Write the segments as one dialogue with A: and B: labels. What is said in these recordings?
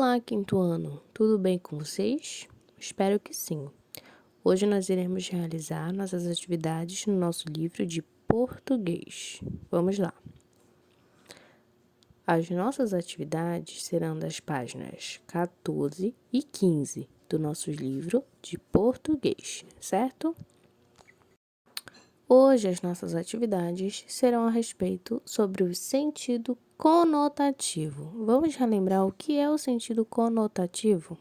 A: Olá, quinto ano, tudo bem com vocês? Espero que sim. Hoje nós iremos realizar nossas atividades no nosso livro de português. Vamos lá. As nossas atividades serão das páginas 14 e 15 do nosso livro de português, certo? Hoje as nossas atividades serão a respeito sobre o sentido conotativo. Vamos relembrar o que é o sentido conotativo?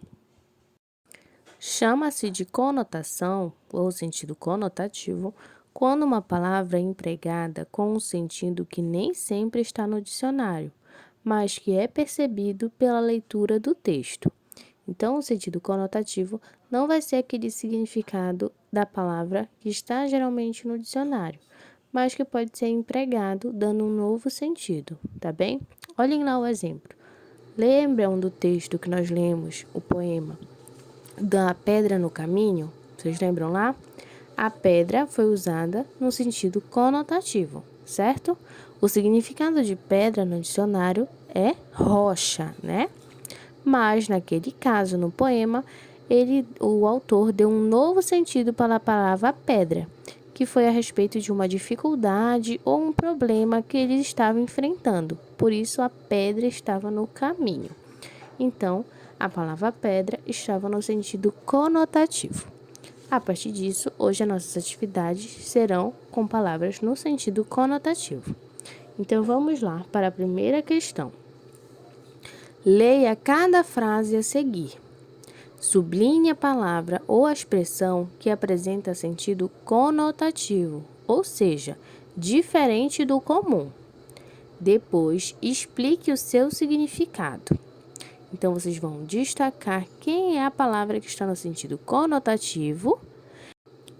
A: Chama-se de conotação ou sentido conotativo quando uma palavra é empregada com um sentido que nem sempre está no dicionário, mas que é percebido pela leitura do texto. Então, o sentido conotativo não vai ser aquele significado da palavra que está geralmente no dicionário, mas que pode ser empregado dando um novo sentido, tá bem? Olhem lá o exemplo. Lembram do texto que nós lemos, o poema da pedra no caminho? Vocês lembram lá? A pedra foi usada no sentido conotativo, certo? O significado de pedra no dicionário é rocha, né? Mas, naquele caso, no poema, o autor deu um novo sentido para a palavra pedra, que foi a respeito de uma dificuldade ou um problema que ele estava enfrentando. Por isso, a pedra estava no caminho. Então, a palavra pedra estava no sentido conotativo. A partir disso, hoje as nossas atividades serão com palavras no sentido conotativo. Então, vamos lá para a primeira questão. Leia cada frase a seguir. Sublinhe a palavra ou a expressão que apresenta sentido conotativo, ou seja, diferente do comum. Depois, explique o seu significado. Então, vocês vão destacar quem é a palavra que está no sentido conotativo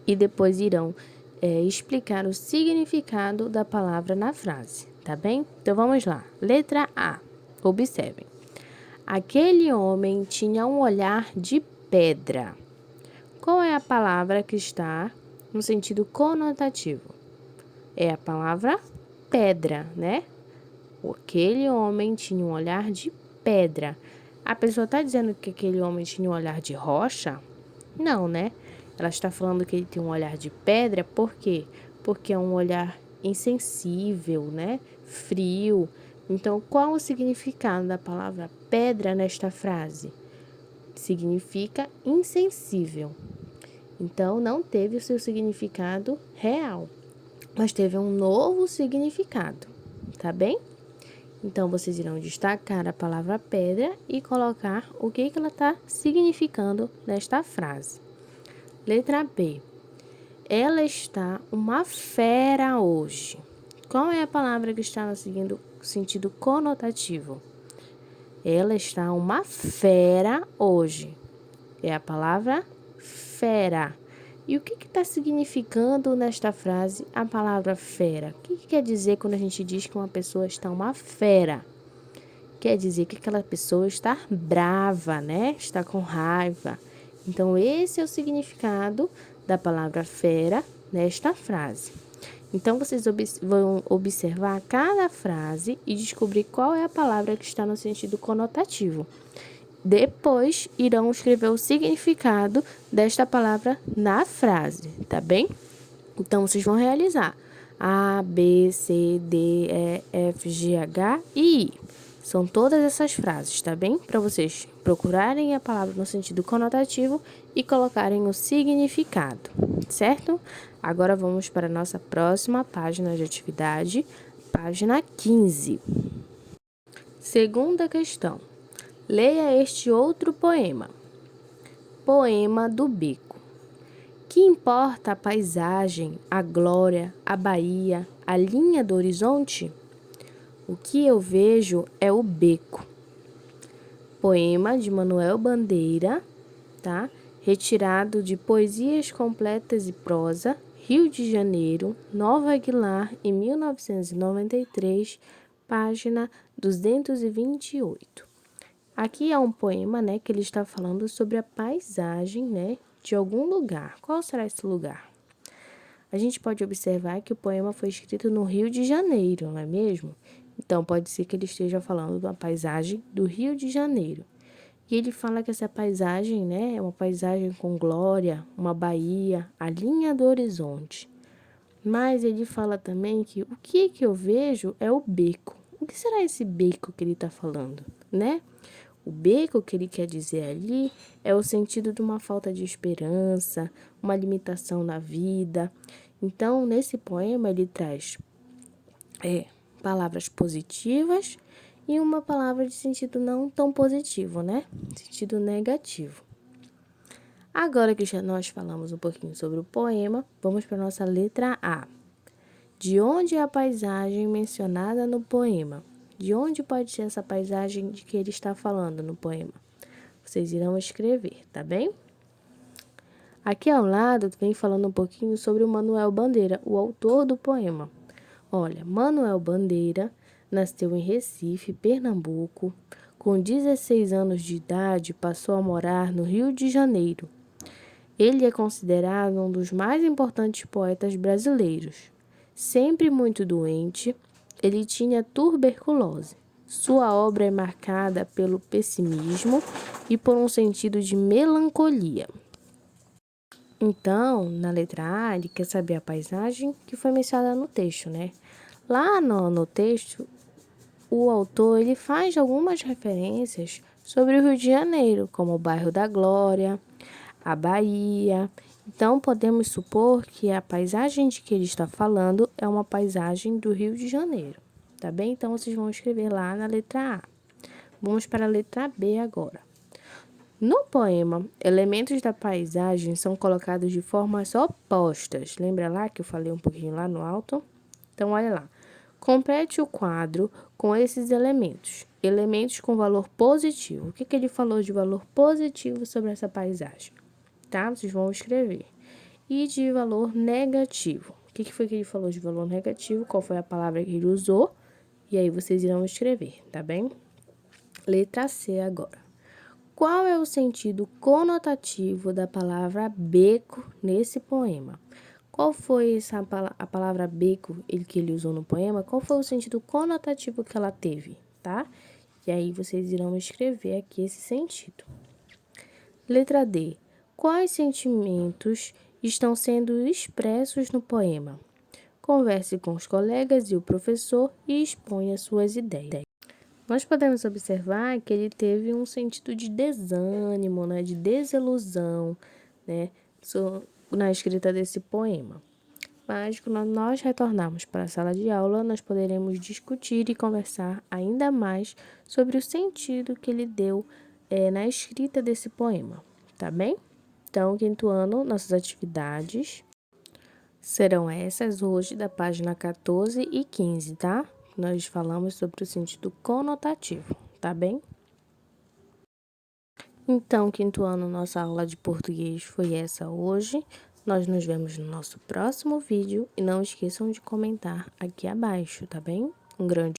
A: e depois irão explicar o significado da palavra na frase, tá bem? Então, vamos lá. Letra A. Observem. Aquele homem tinha um olhar de pedra. Qual é a palavra que está no sentido conotativo? É a palavra pedra, né? Aquele homem tinha um olhar de pedra. A pessoa está dizendo que aquele homem tinha um olhar de rocha? Não, né? Ela está falando que ele tem um olhar de pedra, por quê? Porque é um olhar insensível, né? Frio. Então, qual o significado da palavra pedra nesta frase? Significa insensível. Então, não teve o seu significado real, mas teve um novo significado, tá bem? Então, vocês irão destacar a palavra pedra e colocar o que ela está significando nesta frase. Letra B. Ela está uma fera hoje. Qual é a palavra que está no sentido conotativo? Ela está uma fera hoje. É a palavra fera. E o que está significando nesta frase a palavra fera? O que quer dizer quando a gente diz que uma pessoa está uma fera? Quer dizer que aquela pessoa está brava, né? Está com raiva. Então, esse é o significado da palavra fera nesta frase. Então, vocês vão observar cada frase e descobrir qual é a palavra que está no sentido conotativo. Depois, irão escrever o significado desta palavra na frase, tá bem? Então, vocês vão realizar A, B, C, D, E, F, G, H e I. São todas essas frases, tá bem? Para vocês procurarem a palavra no sentido conotativo e colocarem o significado, certo? Agora, vamos para a nossa próxima página de atividade, página 15. Segunda questão. Leia este outro poema. Poema do Beco. Que importa a paisagem, a glória, a baía, a linha do horizonte? O que eu vejo é o beco. Poema de Manuel Bandeira, tá? Retirado de Poesias Completas e Prosa, Rio de Janeiro, Nova Aguilar, em 1993, página 228. Aqui é um poema, né, que ele está falando sobre a paisagem, né, de algum lugar. Qual será esse lugar? A gente pode observar que o poema foi escrito no Rio de Janeiro, não é mesmo? Então, pode ser que ele esteja falando de uma paisagem do Rio de Janeiro. E ele fala que essa paisagem, né, é uma paisagem com glória, uma baía, a linha do horizonte. Mas ele fala também que o que eu vejo é o beco. O que será esse beco que ele está falando, né? O beco que ele quer dizer ali é o sentido de uma falta de esperança, uma limitação na vida. Então, nesse poema, ele traz palavras positivas e uma palavra de sentido não tão positivo, né? Sentido negativo. Agora que já nós falamos um pouquinho sobre o poema, vamos para a nossa letra A. De onde é a paisagem mencionada no poema? De onde pode ser essa paisagem de que ele está falando no poema? Vocês irão escrever, tá bem? Aqui ao lado vem falando um pouquinho sobre o Manuel Bandeira, o autor do poema. Olha, Manuel Bandeira nasceu em Recife, Pernambuco. Com 16 anos de idade, passou a morar no Rio de Janeiro. Ele é considerado um dos mais importantes poetas brasileiros. Sempre muito doente, ele tinha tuberculose. Sua obra é marcada pelo pessimismo e por um sentido de melancolia. Então, na letra A, ele quer saber a paisagem que foi mencionada no texto, né? Lá no texto, o autor ele faz algumas referências sobre o Rio de Janeiro, como o bairro da Glória, a Bahia. Então, podemos supor que a paisagem de que ele está falando é uma paisagem do Rio de Janeiro, tá bem? Então, vocês vão escrever lá na letra A. Vamos para a letra B agora. No poema, elementos da paisagem são colocados de formas opostas. Lembra lá que eu falei um pouquinho lá no alto? Então, olha lá. Complete o quadro com esses elementos. Elementos com valor positivo. O que ele falou de valor positivo sobre essa paisagem? Tá? Vocês vão escrever. E de valor negativo. O que foi que ele falou de valor negativo? Qual foi a palavra que ele usou? E aí vocês irão escrever, tá bem? Letra C agora. Qual é o sentido conotativo da palavra beco nesse poema? Qual foi a palavra beco que ele usou no poema? Qual foi o sentido conotativo que ela teve, tá? E aí vocês irão escrever aqui esse sentido. Letra D. Quais sentimentos estão sendo expressos no poema? Converse com os colegas e o professor e exponha suas ideias. Nós podemos observar que ele teve um sentido de desânimo, né, de desilusão, né, na escrita desse poema. Mas quando nós retornarmos para a sala de aula, nós poderemos discutir e conversar ainda mais sobre o sentido que ele deu na escrita desse poema, tá bem? Então, quinto ano, nossas atividades serão essas hoje da página 14 e 15, tá? Nós falamos sobre o sentido conotativo, tá bem? Então, quinto ano, nossa aula de português foi essa hoje. Nós nos vemos no nosso próximo vídeo e não esqueçam de comentar aqui abaixo, tá bem? Um grande